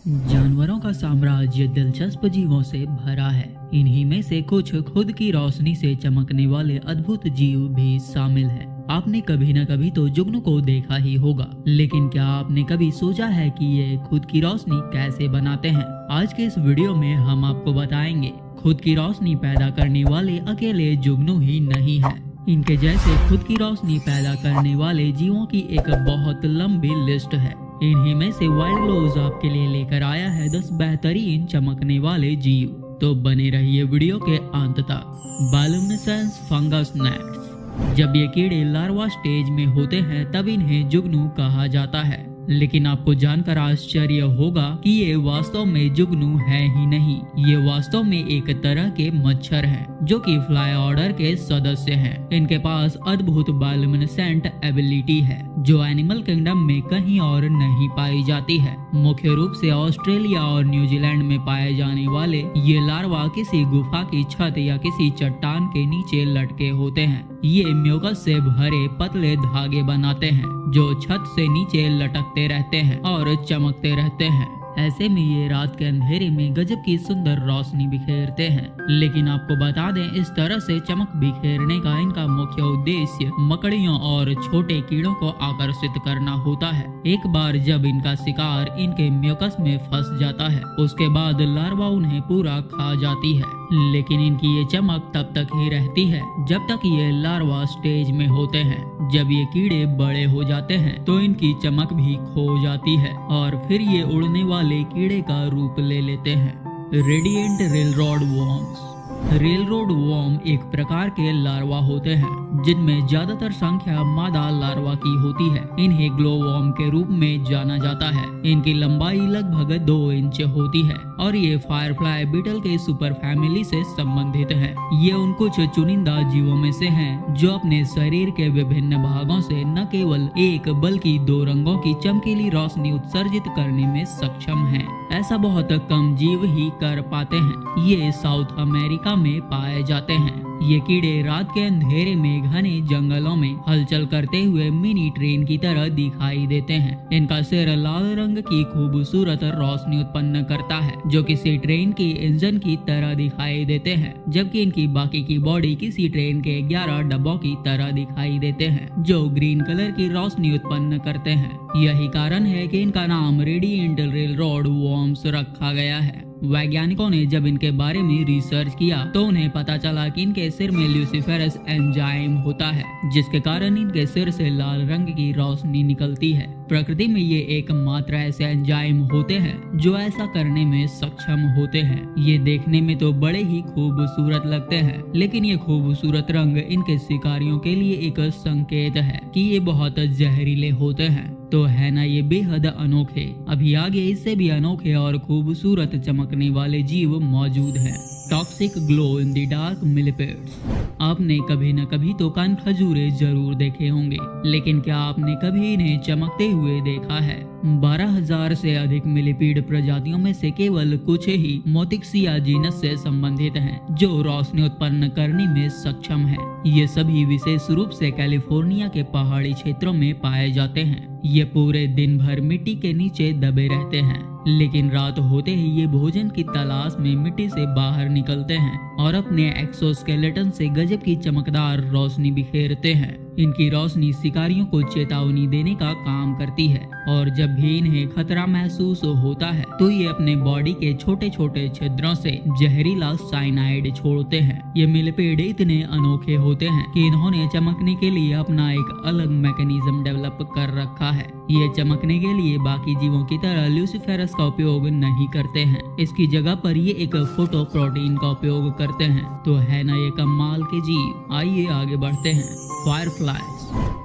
जानवरों का साम्राज्य दिलचस्प जीवों से भरा है। इन्हीं में से कुछ खुद की रोशनी से चमकने वाले अद्भुत जीव भी शामिल हैं। आपने कभी न कभी तो जुगनू को देखा ही होगा, लेकिन क्या आपने कभी सोचा है कि ये खुद की रोशनी कैसे बनाते हैं? आज के इस वीडियो में हम आपको बताएंगे। खुद की रोशनी पैदा करने वाले अकेले जुगनू ही नहीं है। इनके जैसे खुद की रोशनी पैदा करने वाले जीवों की एक बहुत लंबी लिस्ट है। इन्हीं में से वाइल्ड ग्लोव्स आपके लिए लेकर आया है 10 बेहतरीन चमकने वाले जीव। तो बने रहिए वीडियो के अंत तक। Bioluminescence fungus nets. जब ये कीड़े लार्वा स्टेज में होते हैं तब इन्हें जुगनू कहा जाता है, लेकिन आपको जानकर आश्चर्य होगा कि ये वास्तव में जुगनू है ही नहीं। ये वास्तव में एक तरह के मच्छर हैं, जो कि फ्लाई ऑर्डर के सदस्य हैं। इनके पास अद्भुत बायोलुमिनेसेंट एबिलिटी है, जो एनिमल किंगडम में कहीं और नहीं पाई जाती है। मुख्य रूप से ऑस्ट्रेलिया और न्यूजीलैंड में पाए जाने वाले ये लार्वा किसी गुफा की छत या किसी चट्टान के नीचे लटके होते हैं। ये म्यूकस से भरे पतले धागे बनाते हैं, जो छत से नीचे लटकते रहते हैं और चमकते रहते हैं। ऐसे में ये रात के अंधेरे में गजब की सुंदर रोशनी बिखेरते हैं। लेकिन आपको बता दें, इस तरह से चमक बिखेरने का इनका मुख्य उद्देश्य मकड़ियों और छोटे कीड़ों को आकर्षित करना होता है। एक बार जब इनका शिकार इनके म्यूकस में फंस जाता है, उसके बाद लार्वा उन्हें पूरा खा जाती है। लेकिन इनकी ये चमक तब तक ही रहती है जब तक ये लार्वा स्टेज में होते हैं। जब ये कीड़े बड़े हो जाते हैं तो इनकी चमक भी खो जाती है और फिर ये उड़ने वाले कीड़े का रूप ले लेते हैं। Radiant railroad worms. Railroad worm एक प्रकार के लार्वा होते हैं, जिनमें ज्यादातर संख्या मादा लार्वा की होती है। इन्हें ग्लो वॉर्म के रूप में जाना जाता है। इनकी लंबाई लगभग 2 इंच होती है और ये फायरफ्लाई बीटल के सुपर फैमिली से संबंधित है। ये उन कुछ चुनिंदा जीवों में से हैं जो अपने शरीर के विभिन्न भागों से न केवल एक बल्कि 2 रंगों की चमकीली रोशनी उत्सर्जित करने में सक्षम हैं। ऐसा बहुत कम जीव ही कर पाते हैं। ये साउथ अमेरिका में पाए जाते हैं। ये कीड़े रात के अंधेरे में घने जंगलों में हलचल करते हुए मिनी ट्रेन की तरह दिखाई देते हैं। इनका सिर लाल रंग की खूबसूरत रोशनी उत्पन्न करता है, जो किसी ट्रेन की इंजन की तरह दिखाई देते हैं, जबकि इनकी बाकी की बॉडी किसी ट्रेन के 11 डब्बों की तरह दिखाई देते हैं, जो ग्रीन कलर की रोशनी उत्पन्न करते हैं। यही कारण है कि इनका नाम रेडिएंट रेलरोड वॉर्म्स रखा गया है। वैज्ञानिकों ने जब इनके बारे में रिसर्च किया तो उन्हें पता चला कि इनके सिर में ल्यूसिफेरस एंजाइम होता है, जिसके कारण इनके सिर से लाल रंग की रोशनी निकलती है। प्रकृति में ये एकमात्र ऐसे एंजाइम होते हैं जो ऐसा करने में सक्षम होते हैं। ये देखने में तो बड़े ही खूबसूरत लगते हैं, लेकिन ये खूबसूरत रंग इनके शिकारियों के लिए एक संकेत है कि ये बहुत जहरीले होते हैं। तो है ना ये बेहद अनोखे। अभी आगे इससे भी अनोखे और खूबसूरत चमकने वाले जीव मौजूद हैं। Toxic glow in the dark millipedes. आपने कभी न कभी तो कान खजूरे जरूर देखे होंगे, लेकिन क्या आपने कभी इन्हें चमकते हुए देखा है? 12,000 से अधिक मिलिपीड प्रजातियों में से केवल कुछ ही मोटिक्सिया जीनस से संबंधित हैं, जो रोशनी उत्पन्न करने में सक्षम हैं। ये सभी विशेष रूप से कैलिफोर्निया के पहाड़ी क्षेत्रों में पाए जाते हैं। ये पूरे दिन भर मिट्टी के नीचे दबे रहते हैं, लेकिन रात होते ही ये भोजन की तलाश में मिट्टी से बाहर निकलते हैं और अपने एक्सोस्केलेटन से गजब की चमकदार रोशनी बिखेरते हैं। इनकी रोशनी शिकारियों को चेतावनी देने का काम करती है और जब भी इन्हें खतरा महसूस होता है तो ये अपने बॉडी के छोटे छोटे छिद्रों से जहरीला साइनाइड छोड़ते हैं। ये मिलिपेड इतने अनोखे होते हैं कि इन्होंने चमकने के लिए अपना एक अलग मैकेनिज्म डेवलप कर रखा है। ये चमकने के लिए बाकी जीवों की तरह ल्यूसिफेरस का उपयोग नहीं करते हैं। इसकी जगह पर ये एक फोटो प्रोटीन का उपयोग करते हैं। तो है ना ये कमाल के जीव। आइए आगे बढ़ते हैं। फायरफ्लाइज।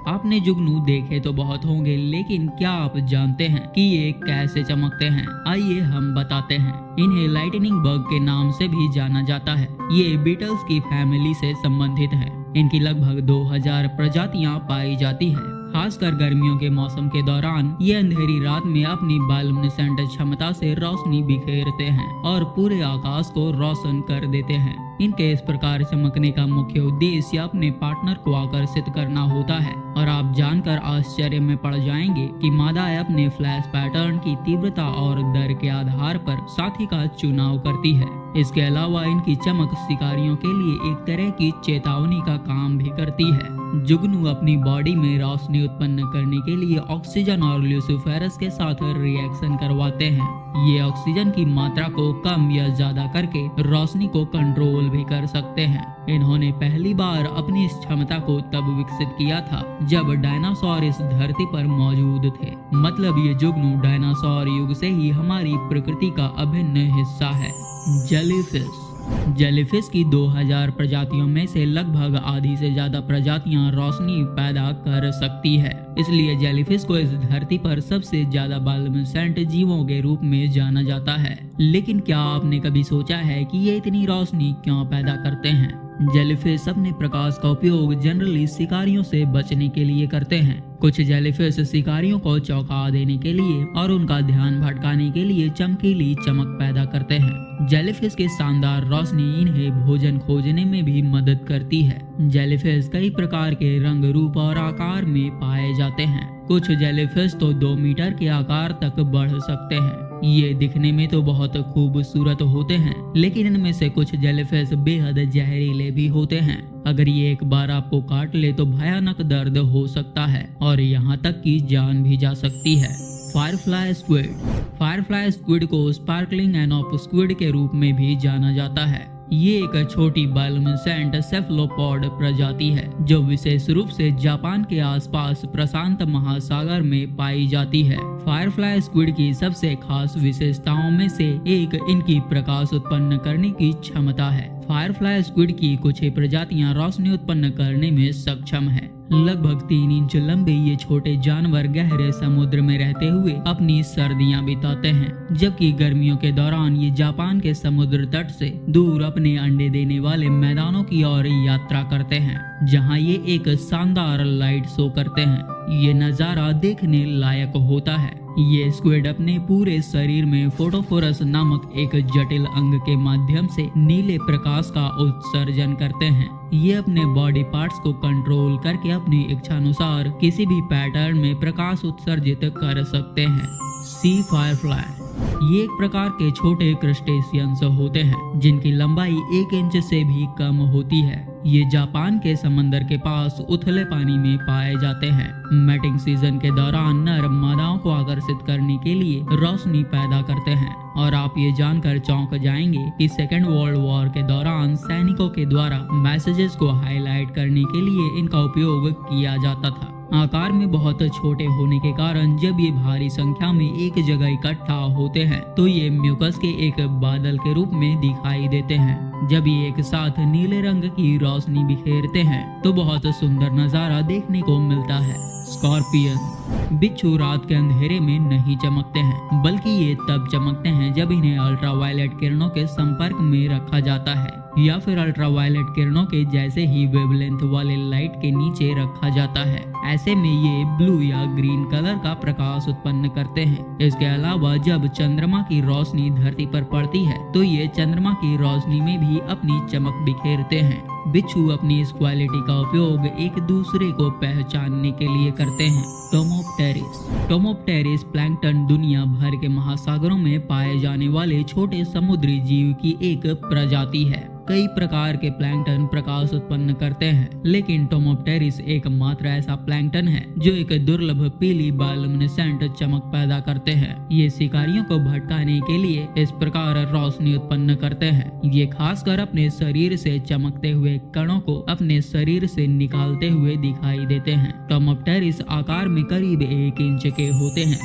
आपने जुगनू देखे तो बहुत होंगे, लेकिन क्या आप जानते हैं कि ये कैसे चमकते हैं? आइए हम बताते हैं। इन्हें लाइटनिंग बग के नाम से भी जाना जाता है। ये बीटल्स की फैमिली से संबंधित है। इनकी लगभग 2000 प्रजातियां पाई जाती है। खासकर गर्मियों के मौसम के दौरान ये अंधेरी रात में अपनी बायोलुमिनेसेंट क्षमता से रोशनी बिखेरते हैं और पूरे आकाश को रोशन कर देते हैं। इनके इस प्रकार चमकने का मुख्य उद्देश्य अपने पार्टनर को आकर्षित करना होता है और आप जानकर आश्चर्य में पड़ जाएंगे कि मादाएं अपने फ्लैश पैटर्न की तीव्रता और दर के आधार पर साथी का चुनाव करती है। इसके अलावा इनकी चमक शिकारियों के लिए एक तरह की चेतावनी का काम भी करती है। जुगनू अपनी बॉडी में रोशनी उत्पन्न करने के लिए ऑक्सीजन और ल्यूसिफेरस के साथ रिएक्शन करवाते हैं। ये ऑक्सीजन की मात्रा को कम या ज्यादा करके रोशनी को कंट्रोल भी कर सकते हैं। इन्होंने पहली बार अपनी इस क्षमता को तब विकसित किया था जब डायनासोर इस धरती पर मौजूद थे। मतलब ये जुगनू डायनासोर युग से ही हमारी प्रकृति का अभिन्न हिस्सा है। जेलीफिश की 2000 प्रजातियों में से लगभग आधी से ज्यादा प्रजातियां रोशनी पैदा कर सकती है। इसलिए जेलीफिश को इस धरती पर सबसे ज्यादा बायोलुमिनेसेंट जीवों के रूप में जाना जाता है। लेकिन क्या आपने कभी सोचा है कि ये इतनी रोशनी क्यों पैदा करते हैं? जेलीफिश अपने प्रकाश का उपयोग जनरली शिकारियों से बचने के लिए करते हैं। कुछ जेलीफिश शिकारियों को चौंका देने के लिए और उनका ध्यान भटकाने के लिए चमकीली चमक पैदा करते हैं। जेलीफिश की शानदार रोशनी इन्हें भोजन खोजने में भी मदद करती है। जेलीफिश कई प्रकार के रंग, रूप और आकार में पाए जाते हैं। कुछ जेलीफिश तो 2 मीटर के आकार तक बढ़ सकते हैं। ये दिखने में तो बहुत खूबसूरत होते हैं, लेकिन इनमें से कुछ जेलीफिश बेहद जहरीले भी होते हैं। अगर ये एक बार आपको काट ले तो भयानक दर्द हो सकता है और यहाँ तक कि जान भी जा सकती है। फायरफ्लाई स्क्विड को स्पार्कलिंग एंड ऑफ स्क्विड के रूप में भी जाना जाता है। ये एक छोटी बायोलुमिनेसेंट सेफलोपॉड प्रजाति है जो विशेष रूप से जापान के आसपास प्रशांत महासागर में पाई जाती है। फायरफ्लाई स्क्विड की सबसे खास विशेषताओं में से एक इनकी प्रकाश उत्पन्न करने की क्षमता है। फायरफ्लाई स्क्विड की कुछ ही प्रजातियां रोशनी उत्पन्न करने में सक्षम है। लगभग 3 इंच लंबे ये छोटे जानवर गहरे समुद्र में रहते हुए अपनी सर्दियां बिताते हैं, जबकि गर्मियों के दौरान ये जापान के समुद्र तट से दूर अपने अंडे देने वाले मैदानों की ओर यात्रा करते हैं, जहां ये एक शानदार लाइट शो करते हैं। ये नजारा देखने लायक होता है। ये स्क्विड अपने पूरे शरीर में फोटोफोरस नामक एक जटिल अंग के माध्यम से नीले प्रकाश का उत्सर्जन करते हैं। ये अपने बॉडी पार्ट्स को कंट्रोल करके अपनी इच्छानुसार किसी भी पैटर्न में प्रकाश उत्सर्जित कर सकते हैं। सी फायरफ्लाई ये एक प्रकार के छोटे क्रस्टेशियंस होते हैं जिनकी लंबाई 1 इंच से भी कम होती है। ये जापान के समंदर के पास उथले पानी में पाए जाते हैं। मैटिंग सीजन के दौरान नर मादाओं को आकर्षित करने के लिए रोशनी पैदा करते हैं। और आप ये जानकर चौंक जाएंगे कि सेकेंड वर्ल्ड वॉर के दौरान सैनिकों के द्वारा मैसेजेस को हाईलाइट करने के लिए इनका उपयोग किया जाता था। आकार में बहुत छोटे होने के कारण जब ये भारी संख्या में एक जगह इकट्ठा होते हैं तो ये म्यूकस के एक बादल के रूप में दिखाई देते हैं। जब ये एक साथ नीले रंग की रोशनी बिखेरते हैं तो बहुत सुंदर नजारा देखने को मिलता है। स्कॉर्पियन बिच्छू रात के अंधेरे में नहीं चमकते हैं, बल्कि ये तब चमकते हैं जब इन्हें अल्ट्रावायलेट किरणों के संपर्क में रखा जाता है या फिर अल्ट्रावायलेट किरणों के जैसे ही वेवलेंथ वाले लाइट के नीचे रखा जाता है। ऐसे में ये ब्लू या ग्रीन कलर का प्रकाश उत्पन्न करते हैं। इसके अलावा जब चंद्रमा की रोशनी धरती पर पड़ती है तो ये चंद्रमा की रोशनी में भी अपनी चमक बिखेरते हैं। बिच्छू अपनी इस क्वालिटी का उपयोग एक दूसरे को पहचानने के लिए करते हैं। टोमोप्टेरिस प्लैंकटन दुनिया भर के महासागरों में पाए जाने वाले छोटे समुद्री जीव की एक प्रजाति है। कई प्रकार के प्लैंकटन प्रकाश उत्पन्न करते हैं, लेकिन टोमोप्टेरिस एकमात्र ऐसा प्लैंकटन है जो एक दुर्लभ पीली बायोलुमिनेसेंट चमक पैदा करते हैं। ये शिकारियों को भटकाने के लिए इस प्रकार रोशनी उत्पन्न करते हैं। ये खासकर अपने शरीर से चमकते हुए कणों को अपने शरीर से निकालते हुए दिखाई देते हैं। टोमोप्टेरिस आकार में करीब 1 इंच के होते हैं।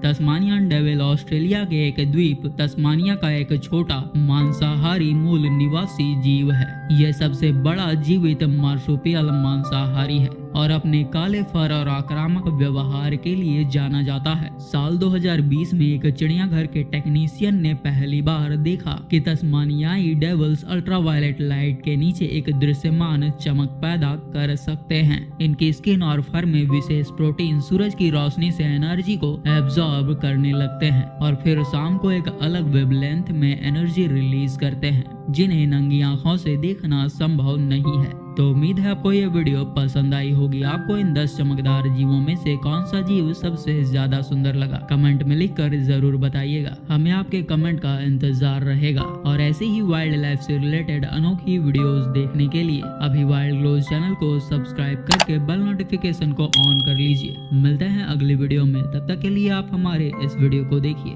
तस्मानियन डेविल ऑस्ट्रेलिया के एक द्वीप तस्मानिया का एक छोटा मांसाहारी मूल निवासी जीव है। यह सबसे बड़ा जीवित मार्सुपियल मांसाहारी है और अपने काले फर और आक्रामक व्यवहार के लिए जाना जाता है। साल 2020 में एक चिड़ियाघर के टेक्नीशियन ने पहली बार देखा कि तस्मानियाई डेविल्स अल्ट्रावायलेट लाइट के नीचे एक दृश्यमान चमक पैदा कर सकते हैं। इनकी स्किन और फर में विशेष प्रोटीन सूरज की रोशनी से एनर्जी को एब्जॉर्ब एब्जॉर्ब करने लगते हैं और फिर शाम को एक अलग वेवलेंथ में एनर्जी रिलीज करते हैं जिन्हें नंगी आंखों से देखना संभव नहीं है। तो उम्मीद है आपको ये वीडियो पसंद आई होगी। आपको इन 10 चमकदार जीवों में से कौन सा जीव सबसे ज्यादा सुंदर लगा, कमेंट में लिखकर जरूर बताइएगा। हमें आपके कमेंट का इंतजार रहेगा और ऐसे ही वाइल्ड लाइफ से रिलेटेड अनोखी वीडियोस देखने के लिए अभी वाइल्ड ग्लोज चैनल को सब्सक्राइब करके बेल नोटिफिकेशन को ऑन कर लीजिए। मिलते हैं अगली वीडियो में, तब तक के लिए आप हमारे इस वीडियो को देखिए।